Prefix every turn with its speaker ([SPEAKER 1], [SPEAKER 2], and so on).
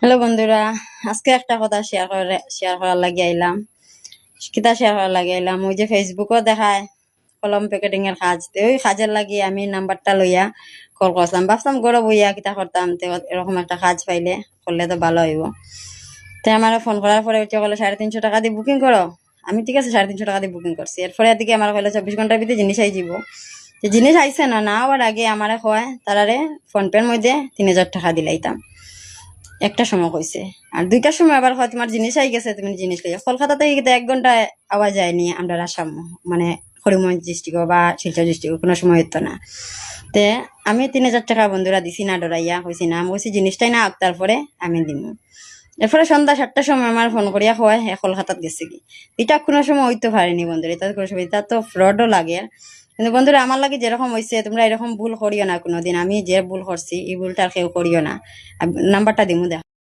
[SPEAKER 1] Hello বন্ধুরা, আজকে একটা কথা শেয়ার করার লাগি আইলাম। কিতা শেয়ার করার লাগি আইলাম, ওই যে ফেসবুকও দেখায় কলম প্যাকেটিং এর কাজ, তো ওই কাজের লাগি আমি নাম্বারটা লইয়া কল করছিলাম। ভাবতাম গড় বইয়া কিতা করতাম, তো এরকম একটা কাজ পাইলে করলে তো ভালো হইব। তো আমার ফোন করার পরে উঠে বলে 350 টাকা দিয়ে বুকিং করো। আমি ঠিক আছে 350 টাকা দিয়ে বুকিং করছি। এরপরে এদিকে আমার কইলে 24 ঘন্টার ভিতরে জিনিস আই যাব। যে জিনিস আইছে না না হওয়ার আগে আমারে কয় তারারে ফোন পের মধ্যে 3000 টাকা দিলাইতাম। একটা সময় কইছে, আর দুইটার সময় আবার হয় তোমার জিনিস আই গেছে, তুমি জিনিস লইয়া। কলকাতা থেকে কিন্তু 1 ঘন্টা আওয়া যায়নি আমরা আসাম, মানে করিমগঞ্জ ডিস্ট্রিক্ট বা শিলচর ডিস্ট্রিক্ট কোনো সময় হতো না। তে আমি 3000 টাকা বন্ধুরা দিছি না, ডরাইয়া কইছি না, আমি কইছি জিনিসটাই না আঁক তারপরে আমি দিব। এরপরে সন্ধ্যা 7টার সময় আমার ফোন করিয়া কয় কলকাতাত গেছে কি। এটা কোনো সময় হইতে পারেনি বন্ধুরা, এটা কোনো সময়, এটা তো ফ্রডও লাগে। কিন্তু বন্ধুরা আমার লাগে যেরকম হয়েছে তোমরা এরকম ভুল করিও না কোনোদিন। আমি যে ভুল করছি এই ভুলটা আর কেউ করিও না। নাম্বারটা দিমু দেখ।